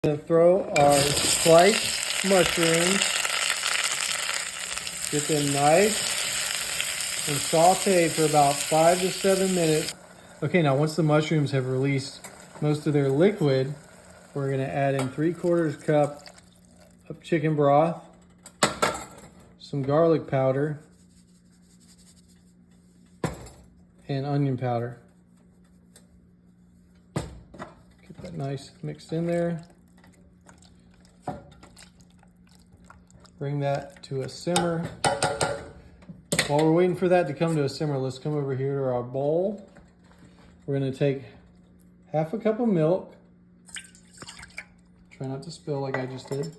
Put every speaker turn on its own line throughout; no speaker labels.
We're gonna throw our sliced mushrooms, get them nice and sauteed for about 5 to 7 minutes. Okay, now once the mushrooms have released most of their liquid, we're gonna add in 3/4 cup of chicken broth, some garlic powder, and onion powder. Get that nice mixed in there. Bring that to a simmer. While we're waiting for that to come to a simmer, let's come over here to our bowl. We're gonna take 1/2 cup of milk. Try not to spill like I just did.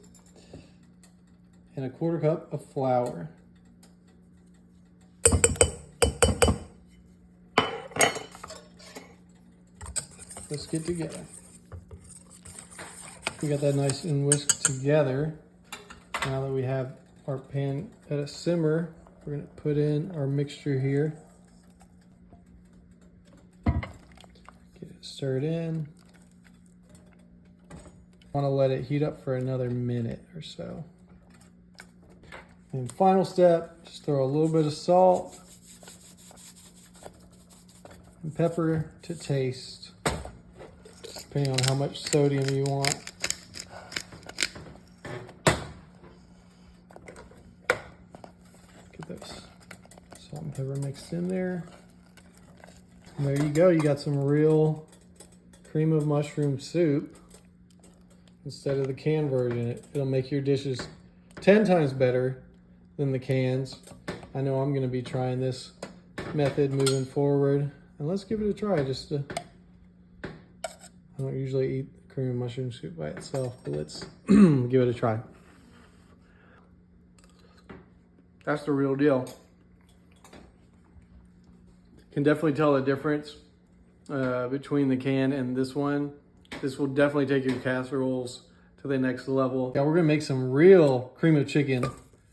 And 1/4 cup of flour. Let's get together. We got that nice and whisked together. Now that we have our pan at a simmer, we're gonna put in our mixture here. Get it stirred in. Want to let it heat up for another minute or so. And final step, just throw a little bit of salt and pepper to taste, depending on how much sodium you want. Get those salt and pepper mixed in there. And there you go, you got some real cream of mushroom soup instead of the canned version. It'll make your dishes 10 times better than the cans. I know I'm gonna be trying this method moving forward. And let's give it a try just to, I don't usually eat cream of mushroom soup by itself, but let's give it a try. That's the real deal. Can definitely tell the difference between the can and this one. This will definitely take your casseroles to the next level. Yeah, we're gonna make some real cream of chicken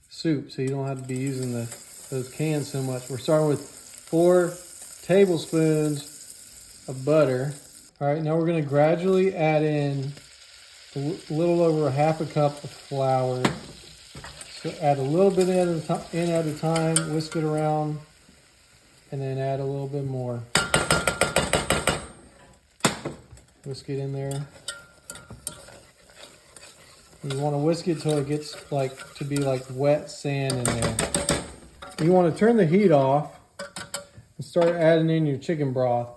soup, so you don't have to be using those cans so much. We're starting with 4 tablespoons of butter. All right, now we're gonna gradually add in a little over 1/2 cup of flour. So add a little bit in at a time, whisk it around, and then add a little bit more. Whisk it in there. You want to whisk it till it gets to be like wet sand in there. You want to turn the heat off and start adding in your chicken broth.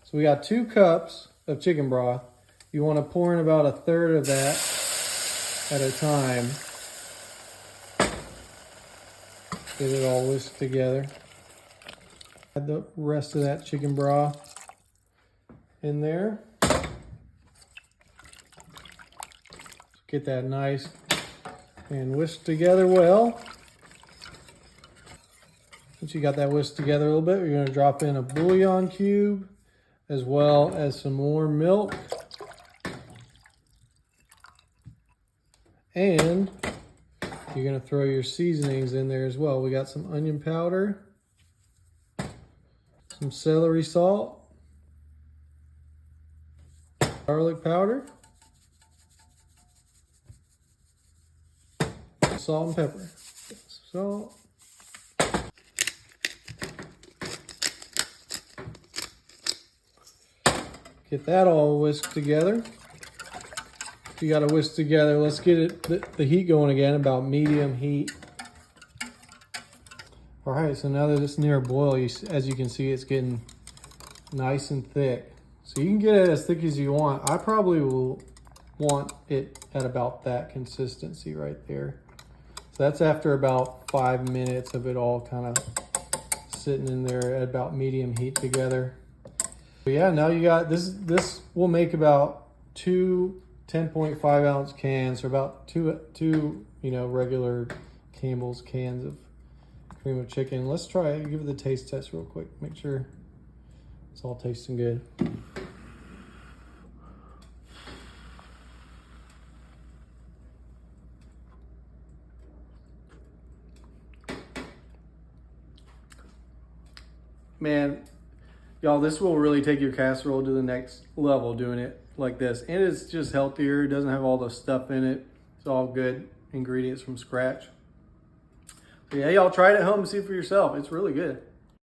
So we got 2 cups of chicken broth. You want to pour in about 1/3 of that at a time. Get it all whisked together. Add the rest of that chicken broth in there. Get that nice and whisked together well. Once you got that whisked together a little bit, you're going to drop in a bouillon cube as well as some more milk. And you're going to throw your seasonings in there as well. We got some onion powder, some celery salt, garlic powder, salt and pepper. Salt. Get that all whisked together. You got to whisk together. Let's get the heat going again, about medium heat. All right, so now that it's near a boil, as you can see, it's getting nice and thick. So you can get it as thick as you want. I probably will want it at about that consistency right there. So that's after about 5 minutes of it all kind of sitting in there at about medium heat together. But yeah, now you got this. This will make about 2 10.5 ounce cans, or about two regular Campbell's cans of cream of chicken. Let's try it. Give it the taste test real quick. Make sure it's all tasting good. Man, y'all, this will really take your casserole to the next level doing it like this. And it's just healthier. It doesn't have all the stuff in it. It's all good ingredients from scratch. So yeah, y'all try it at home and see for yourself. It's really good.